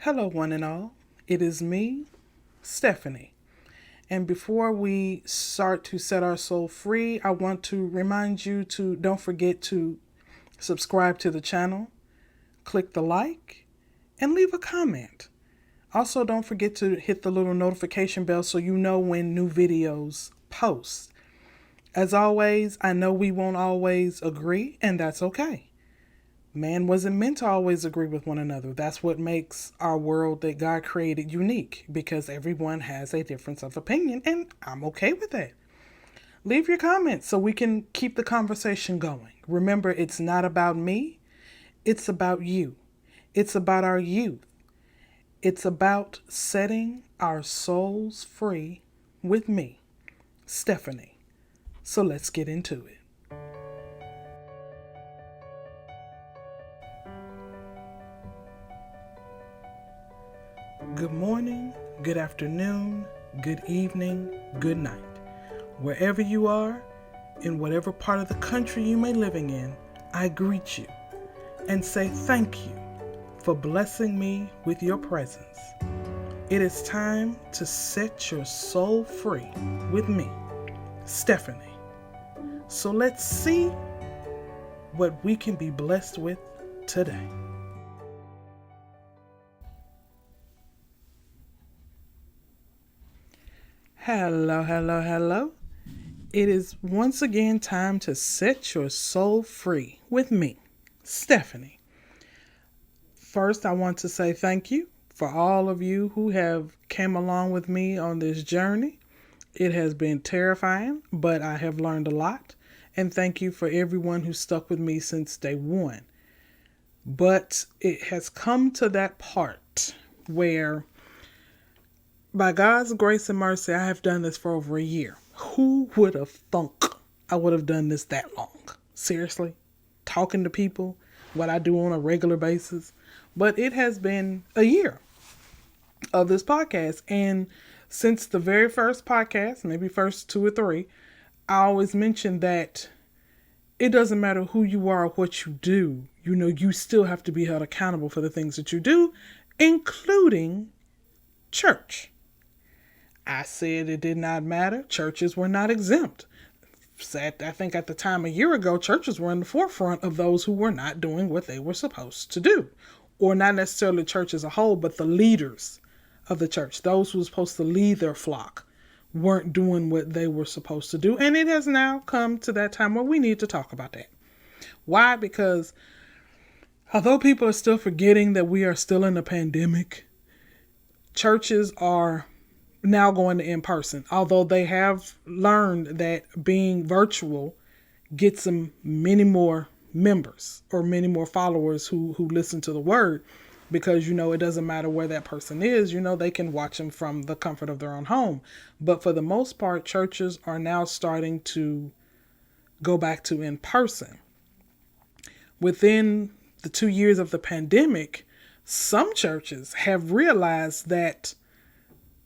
Hello, one and all. It is me, Stephanie. And before we start to set our soul free, I want to remind you to don't forget to subscribe to the channel, click the like, and leave a comment. Also, don't forget to hit the little notification bell so you know when new videos post. As always, I know we won't always agree, and that's okay. Man wasn't meant to always agree with one another. That's what makes our world that God created unique, because everyone has a difference of opinion, and I'm okay with that. Leave your comments so we can keep the conversation going. Remember, it's not about me, it's about you. It's about our youth. It's about setting our souls free with me, Stephanie. So let's get into it. Good morning, good afternoon, good evening, good night. Wherever you are, in whatever part of the country you may be living in, I greet you and say thank you for blessing me with your presence. It is time to set your soul free with me, Stephanie. So let's see what we can be blessed with today. Hello, hello, hello. It is once again time to set your soul free with me, Stephanie. First, I want to say thank you for all of you who have came along with me on this journey. It has been terrifying, but I have learned a lot. And thank you for everyone who stuck with me since day one. But it has come to that part where, by God's grace and mercy, I have done this for over a year. Who would have thunk I would have done this that long? Seriously? Talking to people, what I do on a regular basis. But it has been a year of this podcast. And since the very first podcast, maybe first two or three, I always mention that it doesn't matter who you are or what you do. You still have to be held accountable for the things that you do, including church. I said it did not matter. Churches were not exempt. I think at the time a year ago, churches were in the forefront of those who were not doing what they were supposed to do. Or not necessarily church as a whole, but the leaders of the church, those who were supposed to lead their flock, weren't doing what they were supposed to do. And it has now come to that time where we need to talk about that. Why? Because although people are still forgetting that we are still in a pandemic, churches are now going to in person, although they have learned that being virtual gets them many more members or many more followers who listen to the word, because it doesn't matter where that person is, they can watch them from the comfort of their own home. But for the most part, churches are now starting to go back to in person. Within the 2 years of the pandemic, some churches have realized that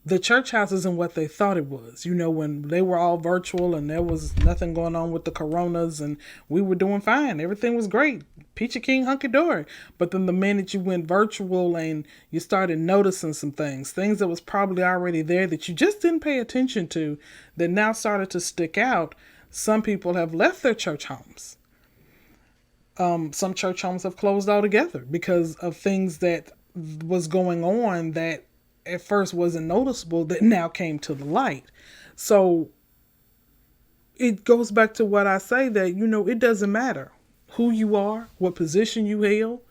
the church house isn't what they thought it was. When they were all virtual and there was nothing going on with the coronas and we were doing fine. Everything was great. Peachy King hunky-dory. But then the minute you went virtual and you started noticing some things that was probably already there that you just didn't pay attention to, that now started to stick out, some people have left their church homes. Some church homes have closed altogether because of things that was going on that at first wasn't noticeable that now came to the light. So it goes back to what I say, that, it doesn't matter who you are, what position you held,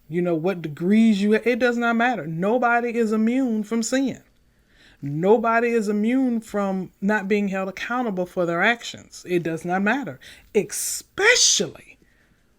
what degrees you have. It does not matter. Nobody is immune from sin. Nobody is immune from not being held accountable for their actions. It does not matter, especially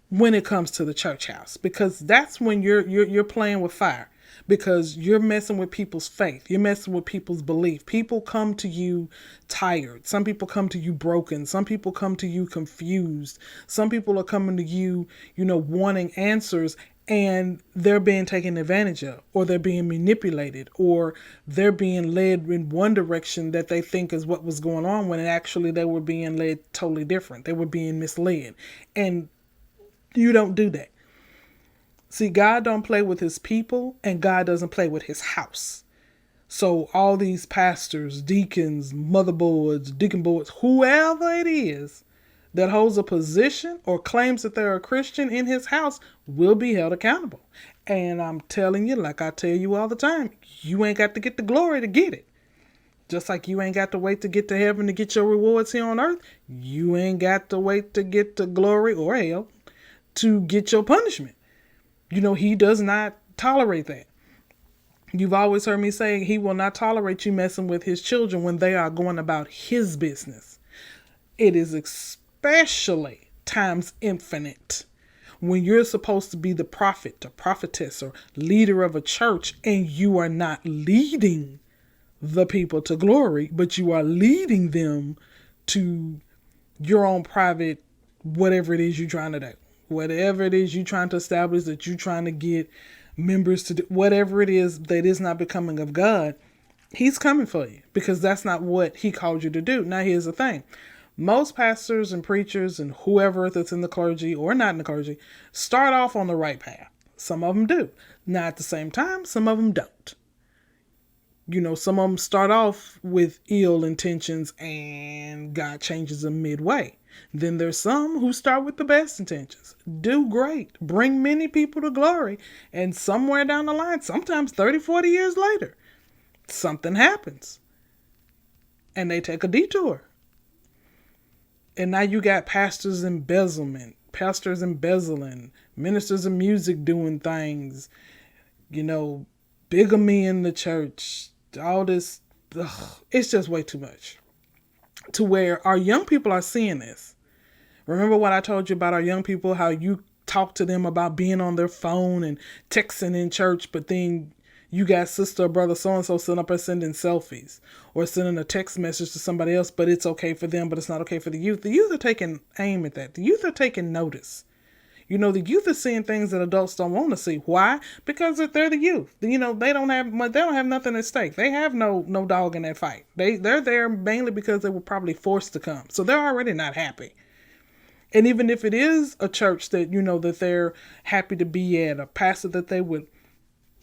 when it comes to the church house, because that's when you're playing with fire. Because you're messing with people's faith. You're messing with people's belief. People come to you tired. Some people come to you broken. Some people come to you confused. Some people are coming to you, wanting answers, and they're being taken advantage of, or they're being manipulated, or they're being led in one direction that they think is what was going on, when actually they were being led totally different. They were being misled. And you don't do that. See, God don't play with his people, and God doesn't play with his house. So all these pastors, deacons, motherboards, deacon boards, whoever it is that holds a position or claims that they're a Christian in his house will be held accountable. And I'm telling you, like I tell you all the time, you ain't got to get the glory to get it. Just like you ain't got to wait to get to heaven to get your rewards here on earth, you ain't got to wait to get to glory or hell to get your punishment. He does not tolerate that. You've always heard me say he will not tolerate you messing with his children when they are going about his business. It is especially times infinite when you're supposed to be the prophet or prophetess or leader of a church and you are not leading the people to glory, but you are leading them to your own private whatever it is you're trying to do. Whatever it is you're trying to establish, that you're trying to get members to do, whatever it is that is not becoming of God, he's coming for you because that's not what he called you to do. Now, here's the thing. Most pastors and preachers and whoever that's in the clergy or not in the clergy start off on the right path. Some of them do. Now, at the same time, some of them don't. Some of them start off with ill intentions and God changes them midway. Then there's some who start with the best intentions. Do great. Bring many people to glory. And somewhere down the line, sometimes 30, 40 years later, something happens. And they take a detour. And now you got pastors embezzling, ministers of music doing things, bigamy in the church, all this. It's just way too much. To where our young people are seeing this. Remember what I told you about our young people, how you talk to them about being on their phone and texting in church, but then you got sister or brother so-and-so sitting up and sending selfies or sending a text message to somebody else, but it's okay for them, but it's not okay for the youth. The youth are taking aim at that. The youth are taking notice. The youth is seeing things that adults don't want to see. Why? Because they're the youth. They don't have nothing at stake. They have no dog in that fight. They're there mainly because they were probably forced to come. So they're already not happy. And even if it is a church that, that they're happy to be at, a pastor that they would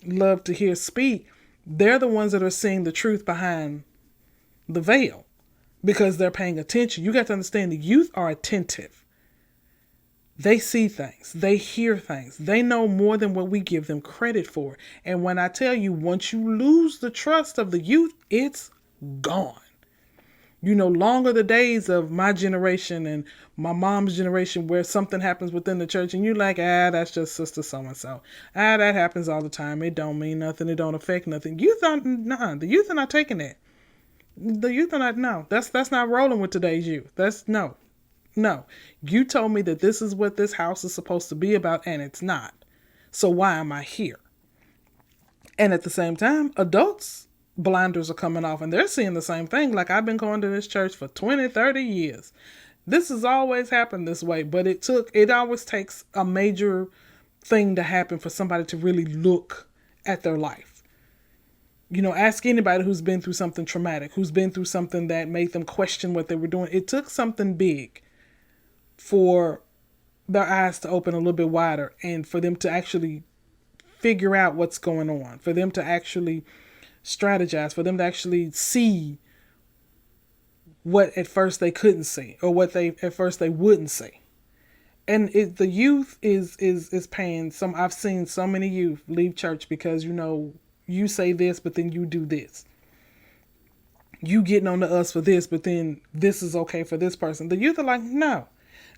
love to hear speak, they're the ones that are seeing the truth behind the veil because they're paying attention. You got to understand the youth are attentive. They see things. They hear things. They know more than what we give them credit for. And when I tell you, once you lose the trust of the youth, it's gone. Longer the days of my generation and my mom's generation where something happens within the church and you're like, that's just sister so-and-so. That happens all the time. It don't mean nothing. It don't affect nothing. The youth are not taking that. The youth are not, no. That's not rolling with today's youth. That's no. You told me that this is what this house is supposed to be about and it's not. So why am I here? And at the same time, adults' blinders are coming off and they're seeing the same thing. Like, I've been going to this church for 20, 30 years. This has always happened this way, but it always takes a major thing to happen for somebody to really look at their life. Ask anybody who's been through something traumatic, who's been through something that made them question what they were doing. It took something big for their eyes to open a little bit wider and for them to actually figure out what's going on, for them to actually strategize, for them to actually see what at first they couldn't see or what at first they wouldn't see. And the youth is paying some. I've seen so many youth leave church because, you say this, but then you do this. You getting on to us for this, but then this is okay for this person. The youth are like, no.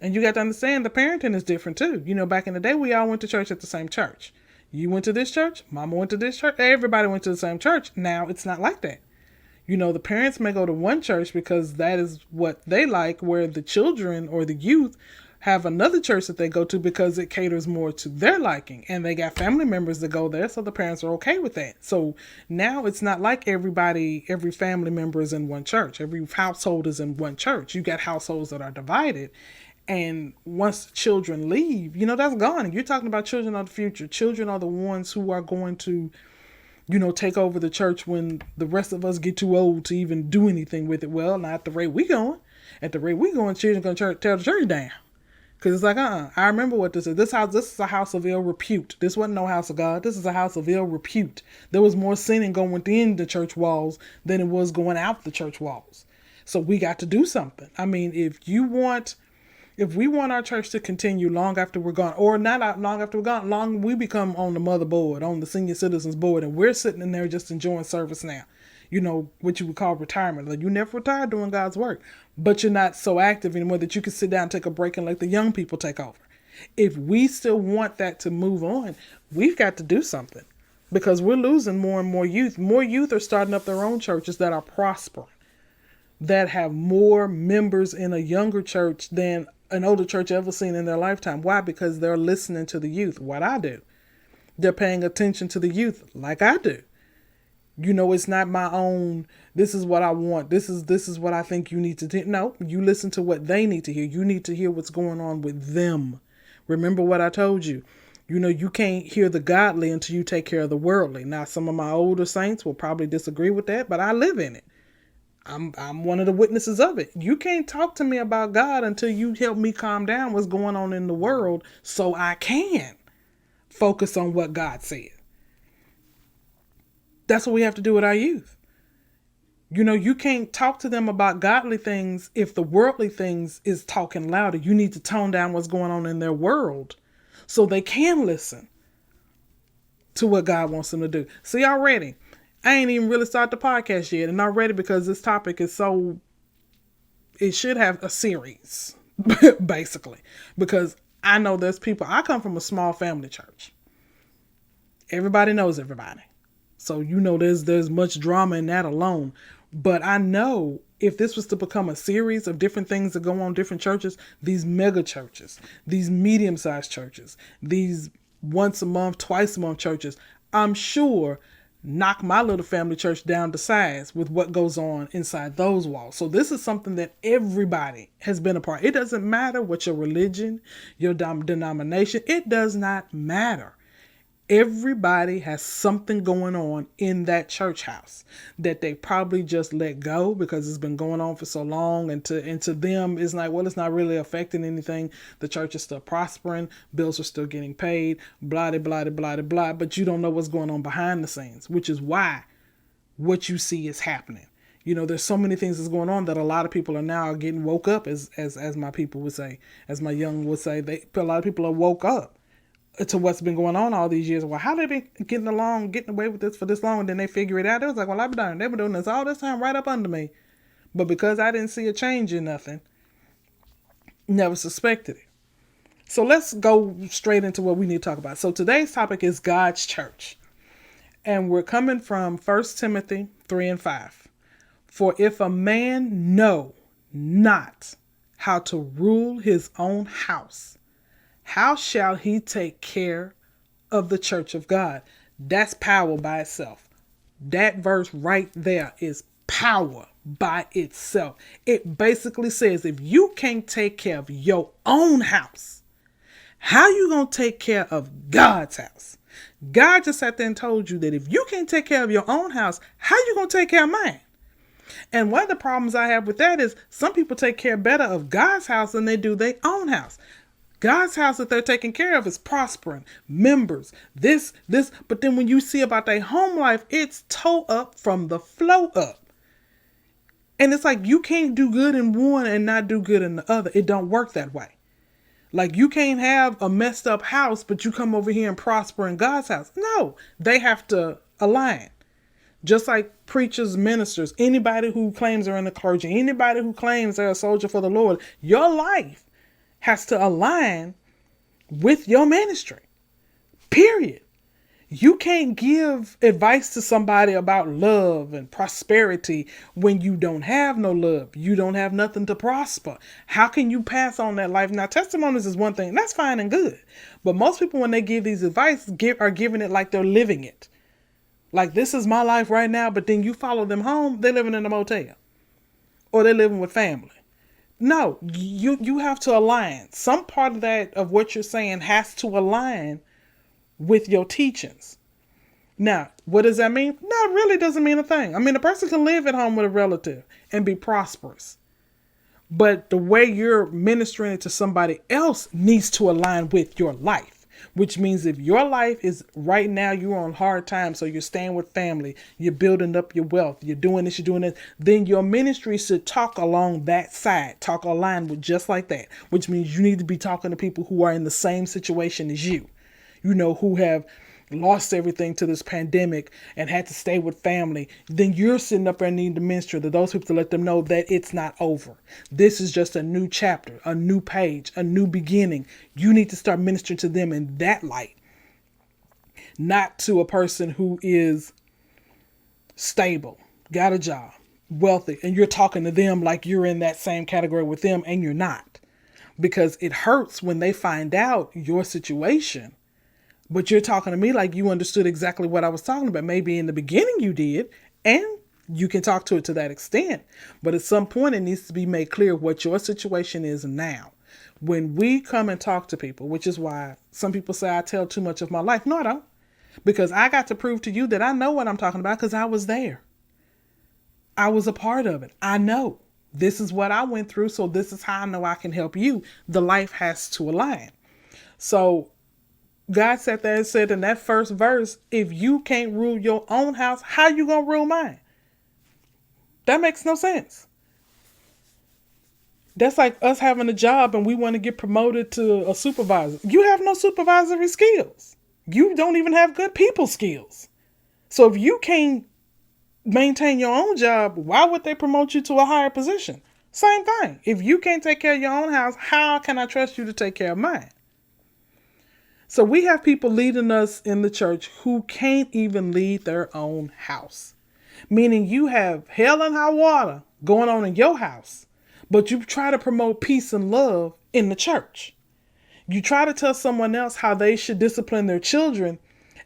And you got to understand the parenting is different too. Back in the day, we all went to church at the same church. You went to this church, mama went to this church, everybody went to the same church. Now it's not like that. The parents may go to one church because that is what they like, where the children or the youth have another church that they go to because it caters more to their liking. And they got family members that go there, so the parents are okay with that. So now it's not like every family member is in one church. Every household is in one church. You got households that are divided. And once children leave, that's gone. And you're talking about children of the future. Children are the ones who are going to, take over the church when the rest of us get too old to even do anything with it. Well, not at the rate we going. At the rate we going, children going to tear the church down. Because it's like, I remember what this is. This is a house of ill repute. This wasn't no house of God. This is a house of ill repute. There was more sinning going within the church walls than it was going out the church walls. So we got to do something. I mean, if we want our church to continue long after we're gone, or not long after we're gone, long we become on the motherboard, on the senior citizens board, and we're sitting in there just enjoying service now. You know, what you would call retirement. Like, you never retired doing God's work, but you're not so active anymore that you can sit down, take a break, and let the young people take over. If we still want that to move on, we've got to do something, because we're losing more and more youth. More youth are starting up their own churches that are prospering, that have more members in a younger church than an older church ever seen in their lifetime. Why? Because they're listening to the youth, what I do. They're paying attention to the youth like I do. You know, it's not my own, this is what I want, this is what I think you need to do. No, you listen to what they need to hear. You need to hear what's going on with them. Remember what I told you. You know, you can't hear the godly until you take care of the worldly. Now, some of my older saints will probably disagree with that, but I live in it. I'm one of the witnesses of it. You can't talk to me about God until you help me calm down what's going on in the world, so I can focus on what God said. That's what we have to do with our youth. You know, you can't talk to them about godly things if the worldly things is talking louder. You need to tone down what's going on in their world so they can listen to what God wants them to do. See, already, I ain't even really started the podcast yet, and already, because this topic is so, it should have a series, basically, because I know there's people, I come from a small family church. Everybody knows everybody. So, you know, there's much drama in that alone. But I know if this was to become a series of different things that go on in different churches, these mega churches, these medium-sized churches, these once a month, twice a month churches, I'm sure knock my little family church down to size with what goes on inside those walls. So this is something that everybody has been a part. It doesn't matter what your religion, your denomination, it does not matter. Everybody has something going on in that church house that they probably just let go because it's been going on for so long. And to them, it's like, well, it's not really affecting anything. The church is still prospering. Bills are still getting paid. Blah, blah, blah, blah, blah. But you don't know what's going on behind the scenes, which is why what you see is happening. You know, there's so many things that's going on that a lot of people are now getting woke up, as my people would say, as my young would say. A lot of people are woke up to what's been going on all these years. Well, how they been getting away with this for this long? And then they figure it out. It was like, well, they've been doing this all this time right up under me. But because I didn't see a change in nothing, never suspected it. So let's go straight into what we need to talk about. So today's topic is God's church. And we're coming from 1 Timothy 3:5. For if a man know not how to rule his own house, how shall he take care of the church of God? That's power by itself. That verse right there is power by itself. It basically says, if you can't take care of your own house, how you going to take care of God's house? God just sat there and told you that if you can't take care of your own house, how you going to take care of mine? And one of the problems I have with that is some people take care better of God's house than they do their own house. God's house that they're taking care of is prospering, members, this, but then when you see about their home life, it's toe up from the flow up. And it's like, you can't do good in one and not do good in the other. It don't work that way. Like, you can't have a messed up house, but you come over here and prosper in God's house. No, they have to align. Just like preachers, ministers, anybody who claims they're in the clergy, anybody who claims they're a soldier for the Lord, your life has to align with your ministry, period. You can't give advice to somebody about love and prosperity when you don't have no love. You don't have nothing to prosper. How can you pass on that life? Now, testimonies is one thing. That's fine and good. But most people, when they give these advice, are giving it like they're living it. Like, this is my life right now, but then you follow them home, they're living in a motel. Or they're living with family. No, you have to align. Some part of that, of what you're saying, has to align with your teachings. Now, what does that mean? No, it really doesn't mean a thing. I mean, a person can live at home with a relative and be prosperous. But the way you're ministering it to somebody else needs to align with your life, which means if your life is right now, you're on hard times, so you're staying with family, you're building up your wealth, you're doing this, you're doing that, then your ministry should talk along that side, talk align with just like that, which means you need to be talking to people who are in the same situation as you, who have lost everything to this pandemic and had to stay with family. Then you're sitting up there and needing to minister to those people to let them know that it's not over. This is just a new chapter, a new page, a new beginning. You need to start ministering to them in that light, not to a person who is stable, got a job, wealthy, and you're talking to them like you're in that same category with them, and you're not. Because it hurts when they find out your situation. But you're talking to me like you understood exactly what I was talking about. Maybe in the beginning you did, and you can talk to it to that extent. But at some point it needs to be made clear what your situation is now. When we come and talk to people, which is why some people say I tell too much of my life. No, I don't. Because I got to prove to you that I know what I'm talking about because I was there. I was a part of it. I know. This is what I went through, so this is how I know I can help you. The life has to align. So God sat there and said in that first verse, if you can't rule your own house, how you going to rule mine? That makes no sense. That's like us having a job and we want to get promoted to a supervisor. You have no supervisory skills. You don't even have good people skills. So if you can't maintain your own job, why would they promote you to a higher position? Same thing. If you can't take care of your own house, how can I trust you to take care of mine? So we have people leading us in the church who can't even lead their own house. Meaning you have hell and high water going on in your house, but you try to promote peace and love in the church. You try to tell someone else how they should discipline their children,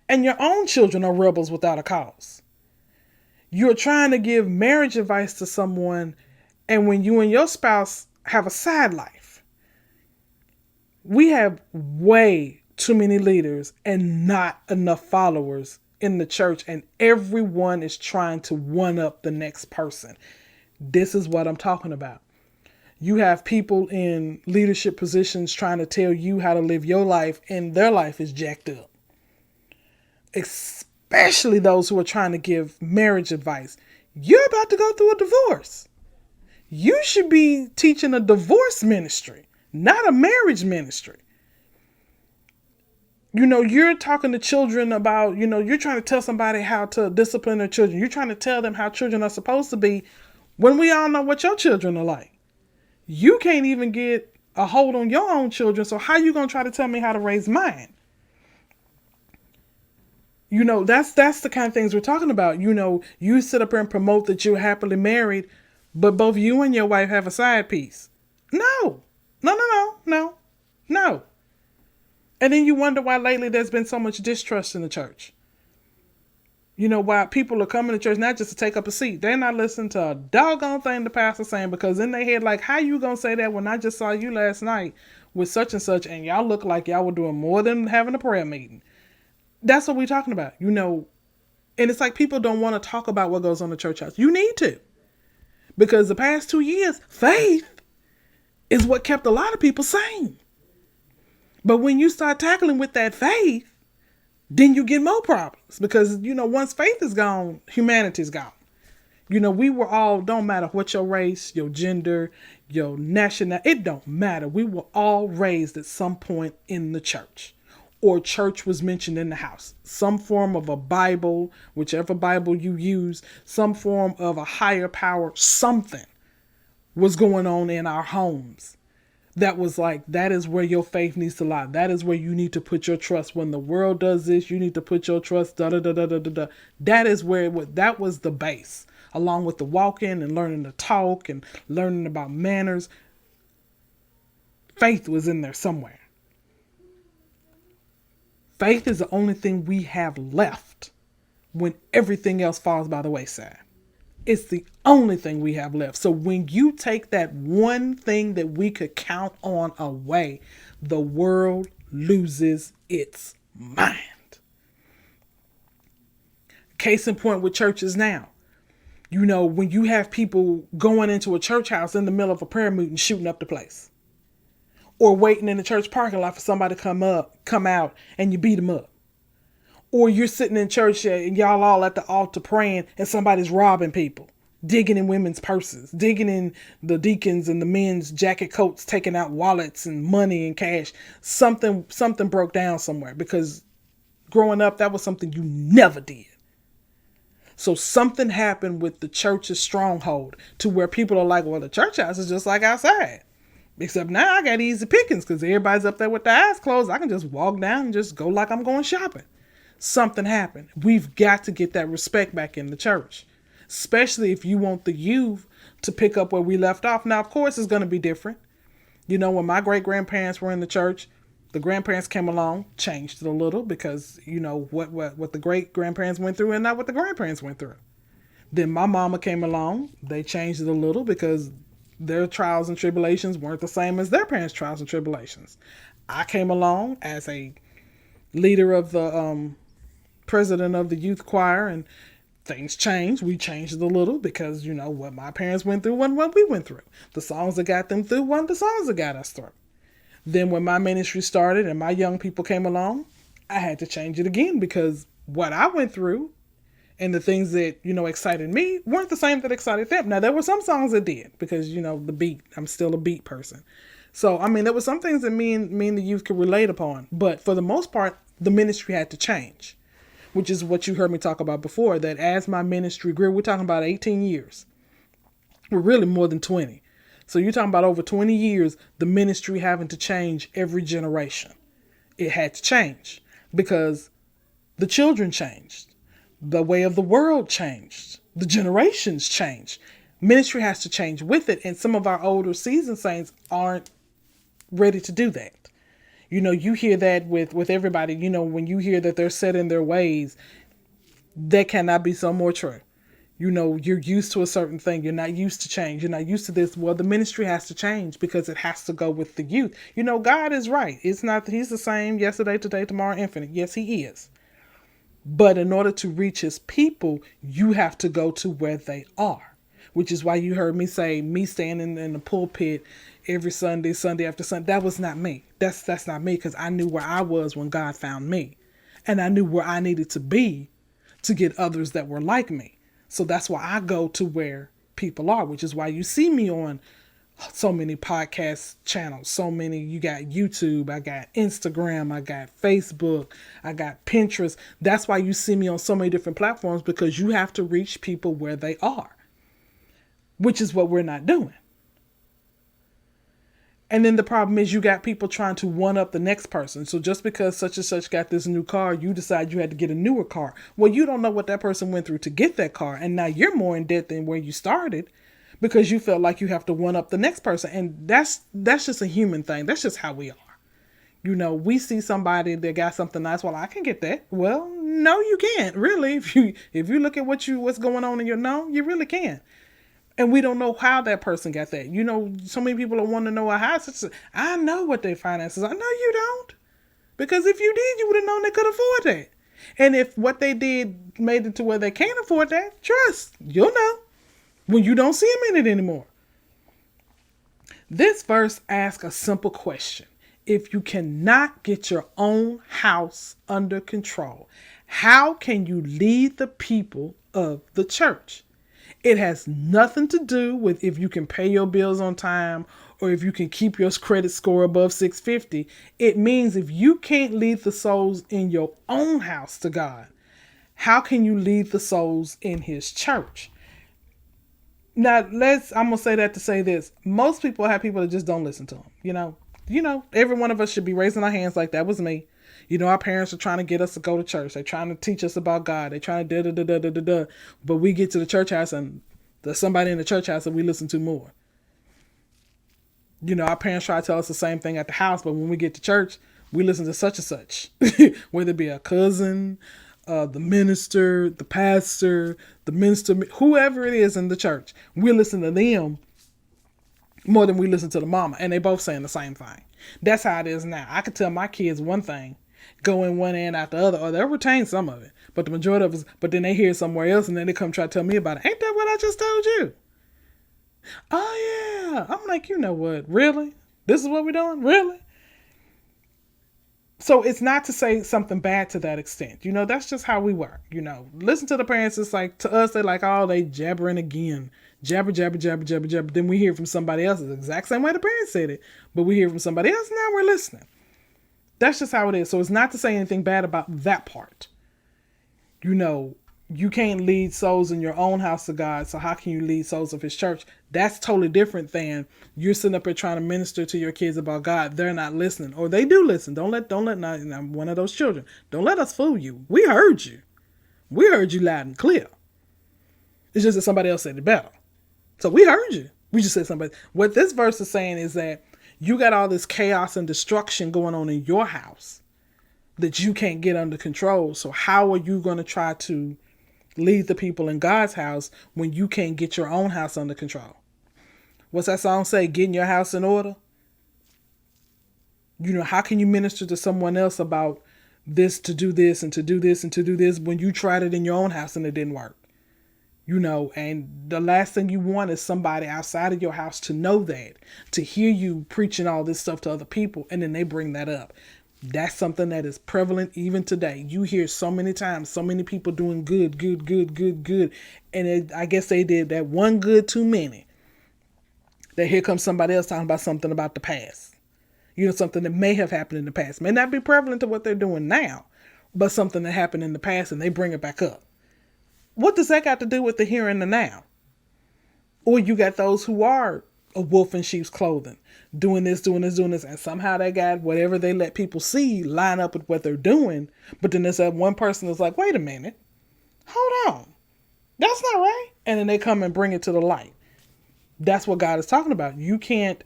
and your own children are rebels without a cause. You're trying to give marriage advice to someone, and when you and your spouse have a sad life. We have way too many leaders and not enough followers in the church, and everyone is trying to one up the next person. This is what I'm talking about. You have people in leadership positions trying to tell you how to live your life, and their life is jacked up. Especially those who are trying to give marriage advice. You're about to go through a divorce. You should be teaching a divorce ministry, not a marriage ministry. You're talking to children about, you're trying to tell somebody how to discipline their children. You're trying to tell them how children are supposed to be when we all know what your children are like. You can't even get a hold on your own children. So how you going to try to tell me how to raise mine? That's the kind of things we're talking about. You sit up here and promote that you're happily married, but both you and your wife have a side piece. No. And then you wonder why lately there's been so much distrust in the church. Why people are coming to church not just to take up a seat. They're not listening to a doggone thing the pastor's saying, because in their head, like, how you going to say that when I just saw you last night with such and such, and y'all look like y'all were doing more than having a prayer meeting. That's what we're talking about, and it's like people don't want to talk about what goes on in the church house. You need to, because the past 2 years, faith is what kept a lot of people sane. But when you start tackling with that faith, then you get more problems, because, once faith is gone, humanity's gone. We were all, don't matter what your race, your gender, your nationality, it don't matter. We were all raised at some point in the church, or church was mentioned in the house. Some form of a Bible, whichever Bible you use, some form of a higher power, something was going on in our homes. That was like, that is where your faith needs to lie. That is where you need to put your trust. When the world does this, you need to put your trust, That is where that was the base, along with the walking and learning to talk and learning about manners. Faith was in there somewhere. Faith is the only thing we have left when everything else falls by the wayside. It's the only thing we have left. So when you take that one thing that we could count on away, the world loses its mind. Case in point with churches now. You know, when you have people going into a church house in the middle of a prayer meeting shooting up the place, or waiting in the church parking lot for somebody to come out and you beat them up. Or you're sitting in church and y'all all at the altar praying and somebody's robbing people, digging in women's purses, digging in the deacons and the men's jacket coats, taking out wallets and money and cash. Something broke down somewhere, because growing up, that was something you never did. So something happened with the church's stronghold to where people are like, well, the church house is just like outside. Except now I got easy pickings because everybody's up there with their eyes closed. I can just walk down and just go like I'm going shopping. Something happened. We've got to get that respect back in the church, especially if you want the youth to pick up where we left off. Now, of course, it's going to be different. You know, when my great-grandparents were in the church, the grandparents came along, changed it a little because, you know, what the great-grandparents went through and not what the grandparents went through. Then my mama came along. They changed it a little because their trials and tribulations weren't the same as their parents' trials and tribulations. I came along as a leader of the president of the youth choir, and things changed. We changed it a little because, you know, what my parents went through wasn't what we went through. The songs that got them through weren't the songs that got us through. Then when my ministry started and my young people came along, I had to change it again because what I went through and the things that, you know, excited me weren't the same that excited them. Now, there were some songs that did because, you know, the beat. I'm still a beat person. So, I mean, there were some things that me and the youth could relate upon. But for the most part, the ministry had to change, which is what you heard me talk about before, that as my ministry grew, we're talking about 18 years. We're really more than 20. So you're talking about over 20 years, the ministry having to change every generation. It had to change because the children changed. The way of the world changed. The generations changed. Ministry has to change with it. And some of our older seasoned saints aren't ready to do that. You know, you hear that with everybody. You know, when you hear that they're set in their ways, that cannot be so more true. You know, you're used to a certain thing. You're not used to change. You're not used to this. Well, the ministry has to change because it has to go with the youth. You know, God is right. It's not that he's the same yesterday, today, tomorrow, infinite. Yes, he is. But in order to reach his people, you have to go to where they are, which is why you heard me say me standing in the pulpit every Sunday after Sunday. That was not me. That's not me, because I knew where I was when God found me. And I knew where I needed to be to get others that were like me. So that's why I go to where people are, which is why you see me on so many podcast channels, so many. You got YouTube, I got Instagram, I got Facebook, I got Pinterest. That's why you see me on so many different platforms, because you have to reach people where they are, which is what we're not doing. And then the problem is you got people trying to one up the next person. So just because such and such got this new car, you decide you had to get a newer car. Well, you don't know what that person went through to get that car. And now you're more in debt than where you started because you felt like you have to one up the next person. And that's just a human thing. That's just how we are. You know, we see somebody that got something nice. Well, I can get that. Well, no, you can't really. If you look at what's going on in your no, you really can. And we don't know how that person got that. You know, so many people don't want to know how. I know what their finances are. No, you don't. Because if you did, you would have known they could afford that. And if what they did made it to where they can't afford that, trust, you'll know when you don't see them in it anymore. This verse asks a simple question. If you cannot get your own house under control, how can you lead the people of the church? It has nothing to do with if you can pay your bills on time or if you can keep your credit score above 650. It means if you can't lead the souls in your own house to God, how can you lead the souls in his church? Now, I'm going to say that to say this. Most people have people that just don't listen to them. You know, every one of us should be raising our hands like that was me. You know, our parents are trying to get us to go to church. They're trying to teach us about God. They're trying to da-da-da-da-da-da-da. But we get to the church house and there's somebody in the church house that we listen to more. You know, our parents try to tell us the same thing at the house, but when we get to church, we listen to such and such. Whether it be a cousin, the minister, the pastor, the minister, whoever it is in the church, we listen to them more than we listen to the mama. And they both saying the same thing. That's how it is now. I could tell my kids one thing. go in one end after the other, or they'll retain some of it. But the majority of us, but then they hear somewhere else and then they come try to tell me about it. Ain't that what I just told you? Oh yeah. I'm like, you know what? Really? This is what we're doing? Really? So it's not to say something bad to that extent. That's just how we work. Listen to the parents. It's like, to us, they're like, oh, they jabbering again. Jabber, jabber, jabber, jabber, jabber. Then we hear from somebody else. It's the exact same way the parents said it. But we hear from somebody else. Now we're listening. That's just how it is. So it's not to say anything bad about that part. You can't lead souls in your own house of God. So how can you lead souls of his church? That's totally different than you're sitting up here trying to minister to your kids about God. They're not listening, or they do listen. Don't let I'm one of those children. Don't let us fool you. We heard you. We heard you loud and clear. It's just that somebody else said it better. So we heard you. We just said somebody. What this verse is saying is that you got all this chaos and destruction going on in your house that you can't get under control. So how are you going to try to lead the people in God's house when you can't get your own house under control? What's that song say? Getting your house in order. How can you minister to someone else about this, to do this and to do this and to do this, when you tried it in your own house and it didn't work? And the last thing you want is somebody outside of your house to know that, to hear you preaching all this stuff to other people, and then they bring that up. That's something that is prevalent even today. You hear so many times, so many people doing good. And I guess they did that one good too many. That here comes somebody else talking about something about the past. Something that may have happened in the past. May not be prevalent to what they're doing now, but something that happened in the past and they bring it back up. What does that got to do with the here and the now? Or you got those who are a wolf in sheep's clothing, doing this, and somehow they got whatever they let people see line up with what they're doing. But then there's that one person that's like, wait a minute, hold on, that's not right. And then they come and bring it to the light. That's what God is talking about. You can't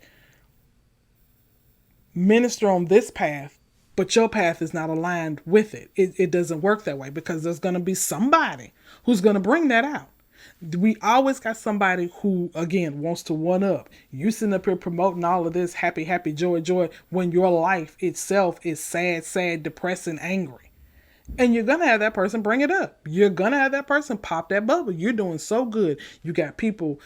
minister on this path, but your path is not aligned with it. It doesn't work that way, because there's going to be somebody who's going to bring that out. We always got somebody who, again, wants to one up. You sitting up here promoting all of this happy, happy, joy, joy, when your life itself is sad, sad, depressing, angry. And you're going to have that person bring it up. You're going to have that person pop that bubble. You're doing so good. You got people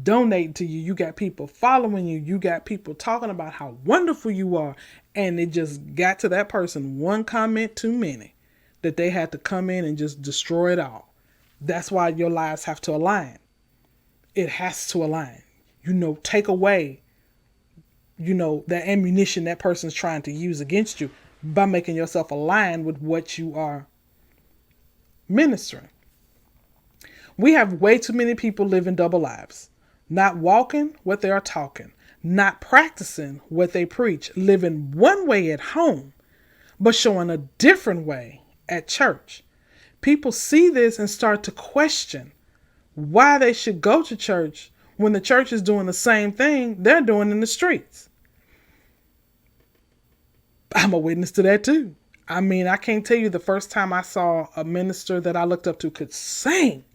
donating to you. You got people following you. You got people talking about how wonderful you are. And it just got to that person one comment too many that they had to come in and just destroy it all. That's why your lives have to align. It has to align. Take away, the ammunition that person's trying to use against you by making yourself align with what you are ministering. We have way too many people living double lives, not walking what they are talking, not practicing what they preach, living one way at home, but showing a different way at church. People see this and start to question why they should go to church when the church is doing the same thing they're doing in the streets. I'm a witness to that too. I mean, I can't tell you the first time I saw a minister that I looked up to could sing.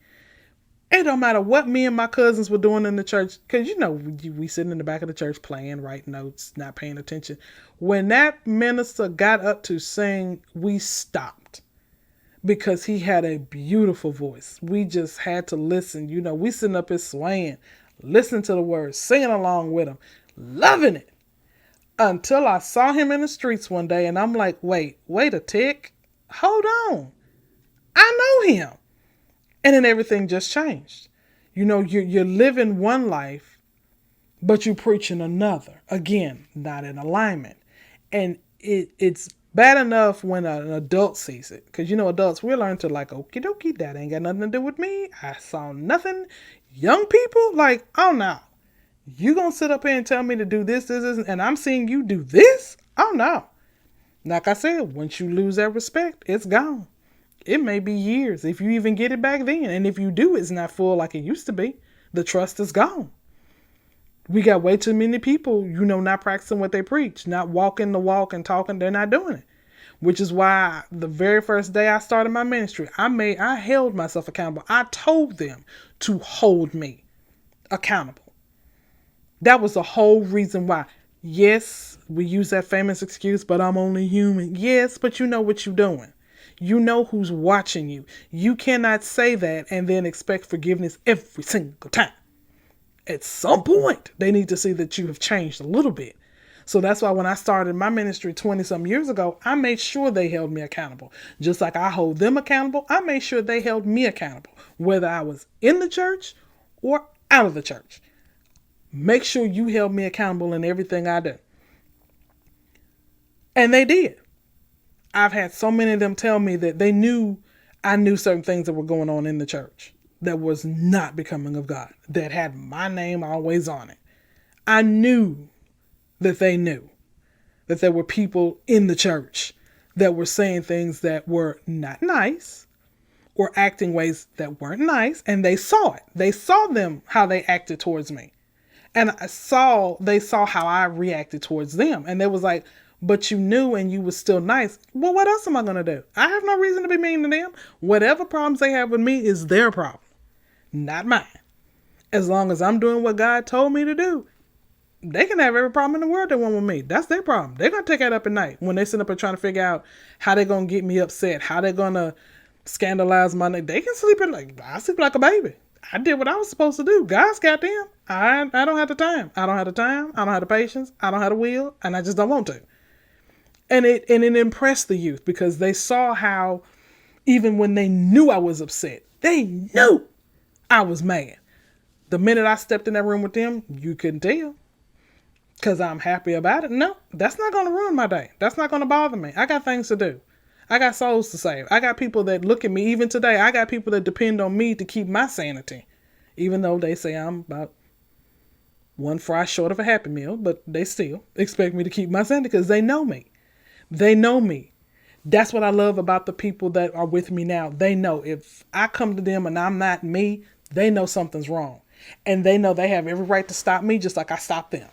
It don't matter what me and my cousins were doing in the church, because we sitting in the back of the church playing, writing notes, not paying attention. When that minister got up to sing, we stopped. Because he had a beautiful voice. We just had to listen. We sitting up here swaying, listening to the words, singing along with him, loving it. Until I saw him in the streets one day and I'm like, wait a tick. Hold on. I know him. And then everything just changed. You're living one life, but you're preaching another. Again, not in alignment. And it's bad enough when an adult sees it. Because, adults, we learn to like, okie dokie, that ain't got nothing to do with me. I saw nothing. Young people, like, oh no. You gonna sit up here and tell me to do this, and I'm seeing you do this? Oh no. Like I said, once you lose that respect, it's gone. It may be years if you even get it back then. And if you do, it's not full like it used to be. The trust is gone. We got way too many people, not practicing what they preach, not walking the walk and talking. They're not doing it. Which is why the very first day I started my ministry, I held myself accountable. I told them to hold me accountable. That was the whole reason why. Yes, we use that famous excuse, but I'm only human. Yes, but you know what you're doing. You know who's watching you. You cannot say that and then expect forgiveness every single time. At some point, they need to see that you have changed a little bit. So that's why when I started my ministry 20 some years ago, I made sure they held me accountable. Just like I hold them accountable, I made sure they held me accountable, whether I was in the church or out of the church. Make sure you held me accountable in everything I do. And they did. I've had so many of them tell me that they knew I knew certain things that were going on in the church that was not becoming of God, that had my name always on it. I knew that they knew that there were people in the church that were saying things that were not nice or acting ways that weren't nice, and they saw it. They saw them how they acted towards me. And they saw how I reacted towards them. And they was like, but you knew and you was still nice. Well, what else am I going to do? I have no reason to be mean to them. Whatever problems they have with me is their problem, not mine. As long as I'm doing what God told me to do, they can have every problem in the world they want with me. That's their problem. They're going to take that up at night when they sit up and trying to figure out how they're going to get me upset, how they're going to scandalize my name. They can sleep I sleep like a baby. I did what I was supposed to do. God's got them. I don't have the time. I don't have the time. I don't have the patience. I don't have the will. And I just don't want to. And it impressed the youth because they saw how even when they knew I was upset, they knew I was mad. The minute I stepped in that room with them, you couldn't tell. Because I'm happy about it. No, that's not going to ruin my day. That's not going to bother me. I got things to do. I got souls to save. I got people that look at me. Even today, I got people that depend on me to keep my sanity. Even though they say I'm about one fry short of a Happy Meal, but they still expect me to keep my sanity because they know me. They know me. That's what I love about the people that are with me now. They know if I come to them and I'm not me, they know something's wrong. And they know they have every right to stop me just like I stop them.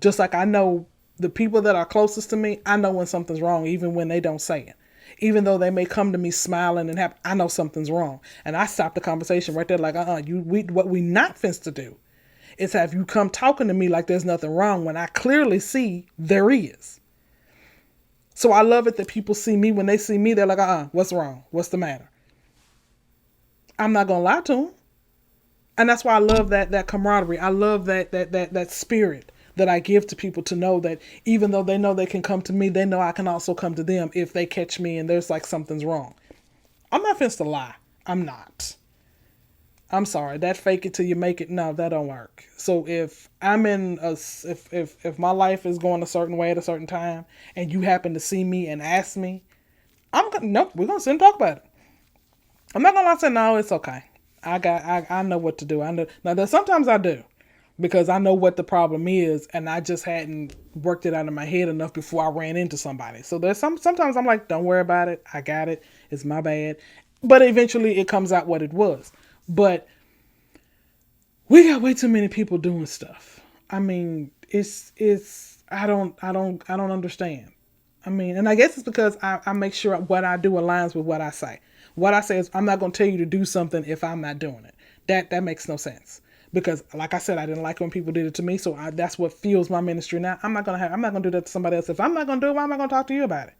Just like I know the people that are closest to me, I know when something's wrong, even when they don't say it. Even though they may come to me smiling and happy, I know something's wrong. And I stop the conversation right there like, what we not fenced to do is have you come talking to me like there's nothing wrong when I clearly see there is. So I love it that people see me. When they see me, they're like, what's wrong? What's the matter? I'm not going to lie to them. And that's why I love that camaraderie. I love that spirit that I give to people to know that even though they know they can come to me, they know I can also come to them if they catch me and there's like something's wrong. I'm not fenced to lie. I'm not. I'm sorry. That fake it till you make it. No, that don't work. So if I'm if my life is going a certain way at a certain time and you happen to see me and ask me, nope, we're going to sit and talk about it. I'm not going to say, no, it's okay. I know what to do. I know. Now there's sometimes I do. Because I know what the problem is and I just hadn't worked it out of my head enough before I ran into somebody. So there's sometimes I'm like, don't worry about it. I got it. It's my bad. But eventually it comes out what it was. But we got way too many people doing stuff. I mean, I don't understand. I mean, and I guess it's because I make sure what I do aligns with what I say. What I say is I'm not going to tell you to do something if I'm not doing it. That makes no sense. Because, like I said, I didn't like when people did it to me, so that's what fuels my ministry now. I'm not gonna do that to somebody else. If I'm not gonna do it, why am I gonna talk to you about it?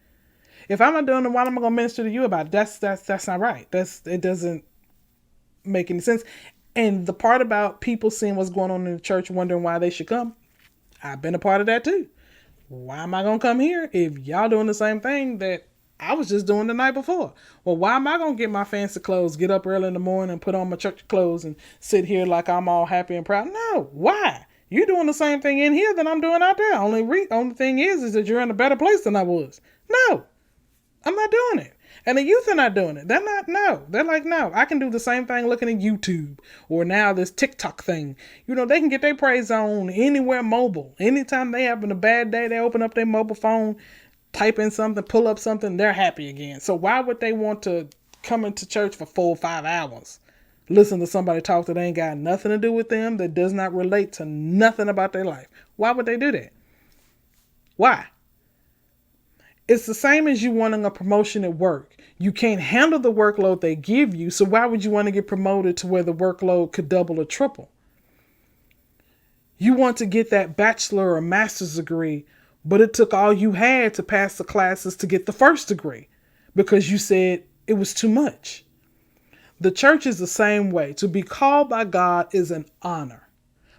If I'm not doing it, why am I gonna minister to you about it? That's not right. It doesn't make any sense. And the part about people seeing what's going on in the church, wondering why they should come, I've been a part of that too. Why am I gonna come here if y'all doing the same thing that I was just doing the night before? Well, why am I going to get my fancy clothes, get up early in the morning and put on my church clothes and sit here like I'm all happy and proud? No. Why? You're doing the same thing in here that I'm doing out there. Only thing is that you're in a better place than I was. No. I'm not doing it. And the youth are not doing it. They're like, no, I can do the same thing looking at YouTube or now this TikTok thing. They can get their praise on anywhere mobile. Anytime they having a bad day, they open up their mobile phone, type in something, pull up something, they're happy again. So why would they want to come into church for 4 or 5 hours, listen to somebody talk that ain't got nothing to do with them, that does not relate to nothing about their life? Why would they do that? Why? It's the same as you wanting a promotion at work. You can't handle the workload they give you, so why would you want to get promoted to where the workload could double or triple? You want to get that bachelor or master's degree, but it took all you had to pass the classes to get the first degree because you said it was too much. The church is the same way. To be called by God is an honor.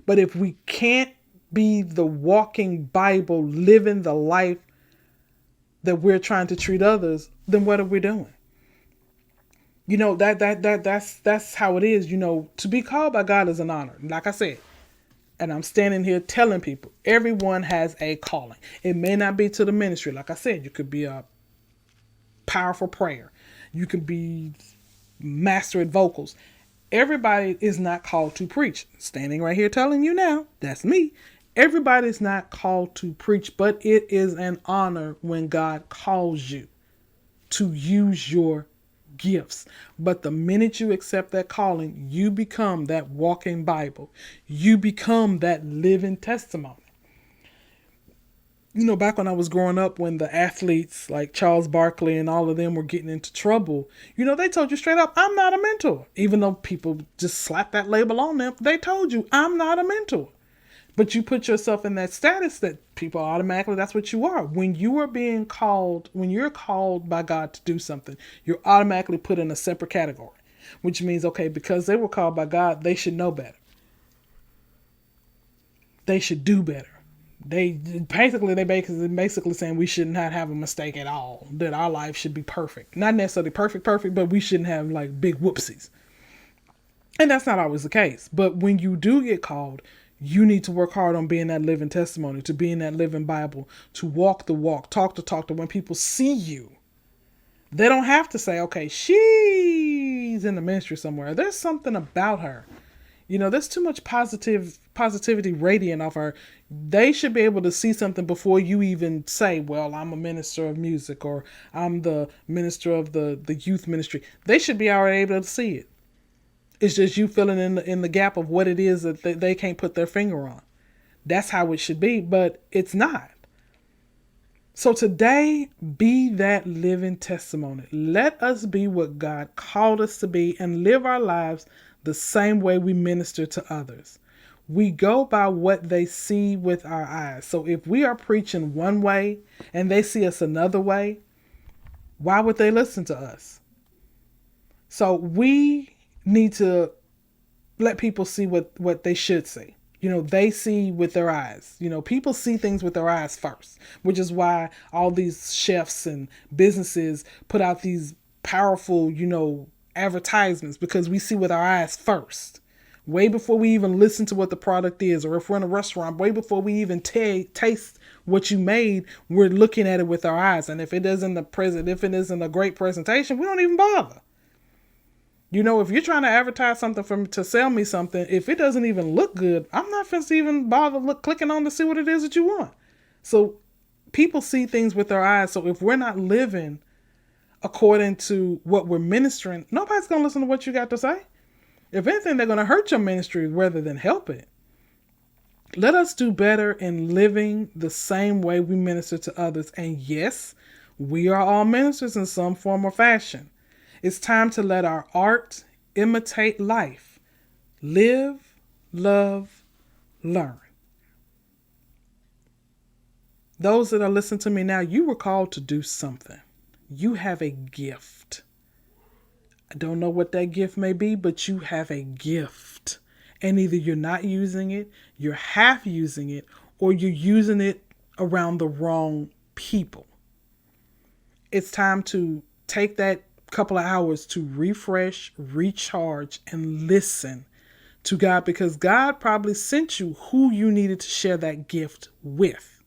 But if we can't be the walking Bible, living the life that we're trying to treat others, then what are we doing? That's how it is. To be called by God is an honor. Like I said, and I'm standing here telling people, everyone has a calling. It may not be to the ministry. Like I said, you could be a powerful prayer. You could be master at vocals. Everybody is not called to preach. Standing right here telling you now, that's me. Everybody's not called to preach, but it is an honor when God calls you to use your gifts. But the minute you accept that calling, you become that walking Bible. You become that living testimony. Back when I was growing up, when the athletes like Charles Barkley and all of them were getting into trouble, they told you straight up, I'm not a mentor. Even though people just slapped that label on them, they told you, I'm not a mentor. But you put yourself in that status that people automatically, that's what you are. When you are being called, when you're called by God to do something, you're automatically put in a separate category, which means, okay, because they were called by God, they should know better. They should do better. They basically saying we should not have a mistake at all, that our life should be perfect. Not necessarily perfect, but we shouldn't have like big whoopsies. And that's not always the case. But when you do get called, you need to work hard on being that living testimony, to being that living Bible, to walk the walk, talk the talk, to when people see you, they don't have to say, okay, she's in the ministry somewhere. There's something about her. There's too much positivity radiant off her. They should be able to see something before you even say, well, I'm a minister of music, or I'm the minister of the youth ministry. They should be already able to see it. It's just you filling in the gap of what it is that they can't put their finger on. That's how it should be, but it's not. So today, be that living testimony. Let us be what God called us to be and live our lives the same way we minister to others. We go by what they see with our eyes. So if we are preaching one way and they see us another way, why would they listen to us? So we need to let people see what they should see. They see with their eyes. People see things with their eyes first, which is why all these chefs and businesses put out these powerful, advertisements, because we see with our eyes first. Way before we even listen to what the product is, or if we're in a restaurant, way before we even taste what you made, we're looking at it with our eyes. And if it isn't a great presentation, we don't even bother. If you're trying to advertise something to sell me something, if it doesn't even look good, I'm not going to even bother clicking on to see what it is that you want. So people see things with their eyes. So if we're not living according to what we're ministering, nobody's going to listen to what you got to say. If anything, they're going to hurt your ministry rather than help it. Let us do better in living the same way we minister to others. And yes, we are all ministers in some form or fashion. It's time to let our art imitate life. Live, love, learn. Those that are listening to me now, you were called to do something. You have a gift. I don't know what that gift may be, but you have a gift. And either you're not using it, you're half using it, or you're using it around the wrong people. It's time to take that couple of hours to refresh, recharge, and listen to God, because God probably sent you who you needed to share that gift with.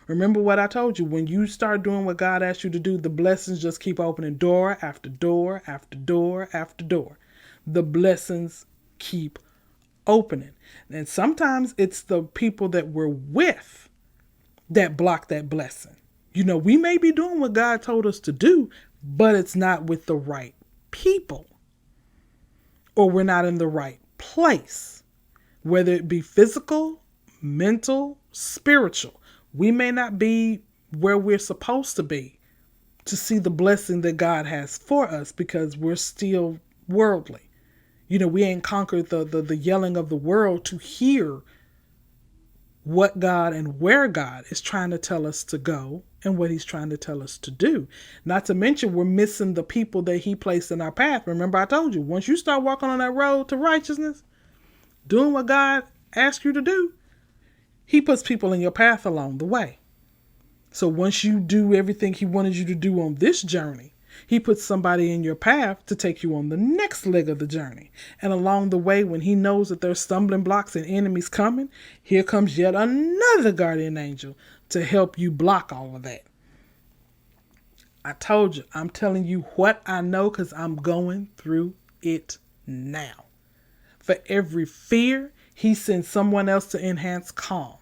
Remember what I told you, when you start doing what God asked you to do, the blessings just keep opening door after door after door after door. The blessings keep opening. And sometimes it's the people that we're with that block that blessing. We may be doing what God told us to do, but it's not with the right people, or we're not in the right place, whether it be physical, mental, spiritual. We may not be where we're supposed to be to see the blessing that God has for us, because we're still worldly. We ain't conquered the yelling of the world to hear what God and where God is trying to tell us to go and what he's trying to tell us to do. Not to mention we're missing the people that he placed in our path. Remember I told you, once you start walking on that road to righteousness, doing what God asked you to do, he puts people in your path along the way. So once you do everything he wanted you to do on this journey, he puts somebody in your path to take you on the next leg of the journey. And along the way, when he knows that there's stumbling blocks and enemies coming, here comes yet another guardian angel to help you block all of that. I told you, I'm telling you what I know because I'm going through it now. For every fear, he sends someone else to enhance calm.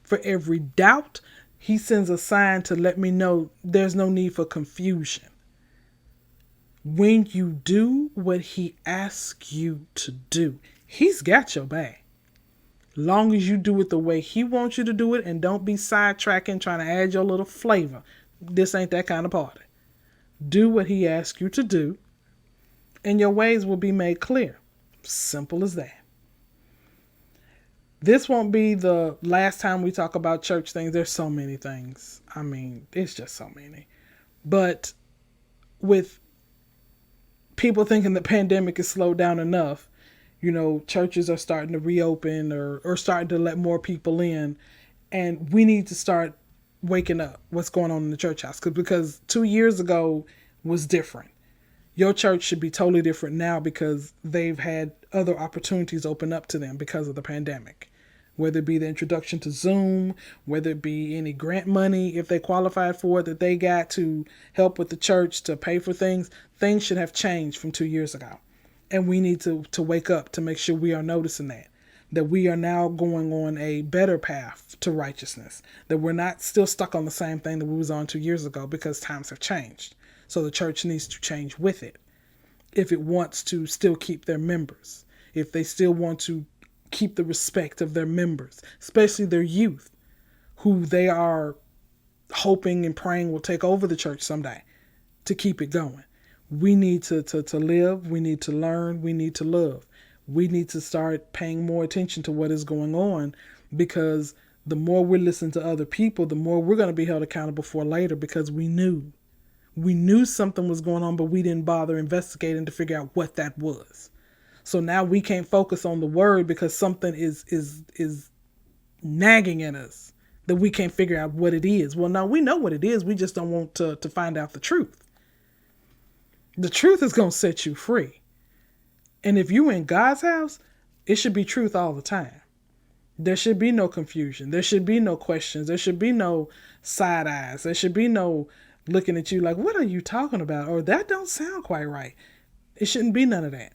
For every doubt, he sends a sign to let me know there's no need for confusion. When you do what he asks you to do, he's got your back. Long as you do it the way he wants you to do it and don't be sidetracking, trying to add your little flavor. This ain't that kind of party. Do what he asks you to do, and your ways will be made clear. Simple as that. This won't be the last time we talk about church things. There's so many things. I mean, it's just so many. But with people thinking the pandemic is slowed down enough, churches are starting to reopen or starting to let more people in. And we need to start waking up what's going on in the church house. Because 2 years ago was different. Your church should be totally different now because they've had other opportunities open up to them because of the pandemic. Whether it be the introduction to Zoom, whether it be any grant money, if they qualified for it, that they got to help with the church to pay for things should have changed from 2 years ago. And we need to wake up to make sure we are noticing that we are now going on a better path to righteousness, that we're not still stuck on the same thing that we was on 2 years ago because times have changed. So the church needs to change with it. If it wants to still keep their members, if they still want to keep the respect of their members, especially their youth, who they are hoping and praying will take over the church someday to keep it going. We need to live. We need to learn. We need to love. We need to start paying more attention to what is going on, because the more we listen to other people, the more we're going to be held accountable for later, because we knew something was going on, but we didn't bother investigating to figure out what that was. So now we can't focus on the word because something is nagging at us that we can't figure out what it is. Well, no, we know what it is. We just don't want to find out the truth. The truth is going to set you free. And if you're in God's house, it should be truth all the time. There should be no confusion. There should be no questions. There should be no side eyes. There should be no looking at you like, what are you talking about? Or that don't sound quite right. It shouldn't be none of that.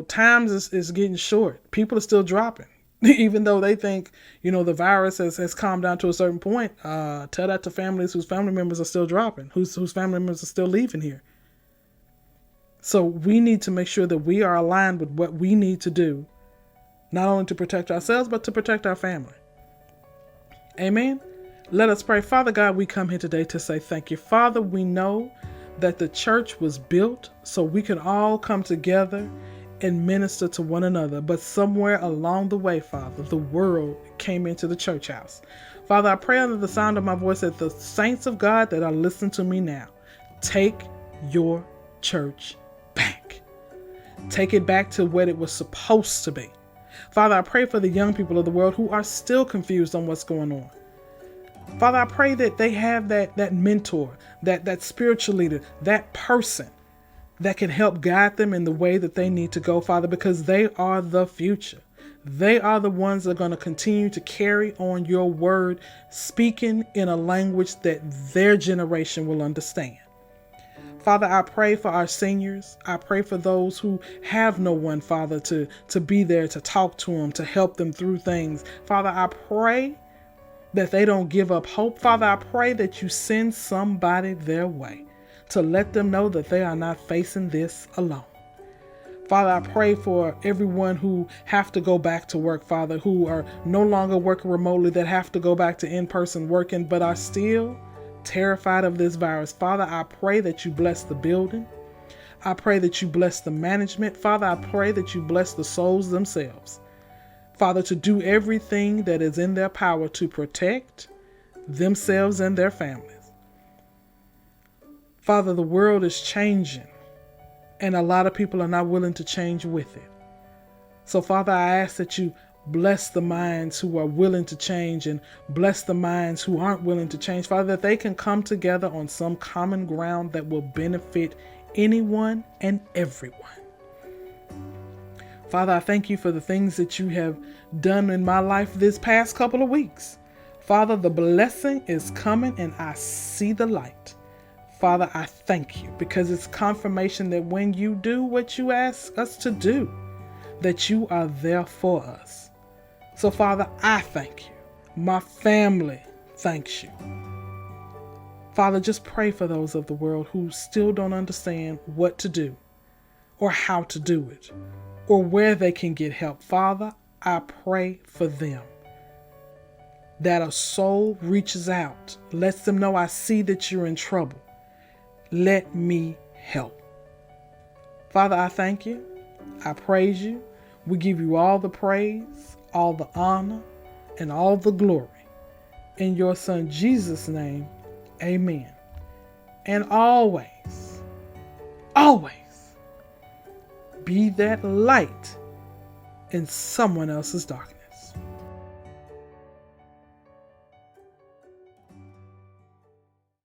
Times is getting short. People are still dropping. Even though they think, the virus has calmed down to a certain point. Tell that to families whose family members are still dropping, whose family members are still leaving here. So we need to make sure that we are aligned with what we need to do, not only to protect ourselves, but to protect our family. Amen. Let us pray. Father God, we come here today to say thank you. Father, we know that the church was built so we can all come together and minister to one another. But somewhere along the way, Father, the world came into the church house. Father, I pray under the sound of my voice that the saints of God that are listening to me now, take your church back. Take it back to what it was supposed to be. Father, I pray for the young people of the world who are still confused on what's going on. Father, I pray that they have that mentor, that spiritual leader, that person that can help guide them in the way that they need to go, Father, because they are the future. They are the ones that are going to continue to carry on your word, speaking in a language that their generation will understand. Father, I pray for our seniors. I pray for those who have no one, Father, to be there, to talk to them, to help them through things. Father, I pray that they don't give up hope. Father, I pray that you send somebody their way to let them know that they are not facing this alone. Father, I pray for everyone who have to go back to work, Father, who are no longer working remotely, that have to go back to in-person working, but are still terrified of this virus. Father, I pray that you bless the building. I pray that you bless the management. Father, I pray that you bless the souls themselves. Father, to do everything that is in their power to protect themselves and their families. Father, the world is changing, and a lot of people are not willing to change with it. So, Father, I ask that you bless the minds who are willing to change and bless the minds who aren't willing to change. Father, that they can come together on some common ground that will benefit anyone and everyone. Father, I thank you for the things that you have done in my life this past couple of weeks. Father, the blessing is coming and I see the light. Father, I thank you because it's confirmation that when you do what you ask us to do, that you are there for us. So, Father, I thank you. My family thanks you. Father, just pray for those of the world who still don't understand what to do or how to do it or where they can get help. Father, I pray for them. That a soul reaches out, lets them know I see that you're in trouble. Let me help. Father, I thank you. I praise you. We give you all the praise, all the honor, and all the glory. In your Son Jesus' name, amen. And always, always be that light in someone else's darkness.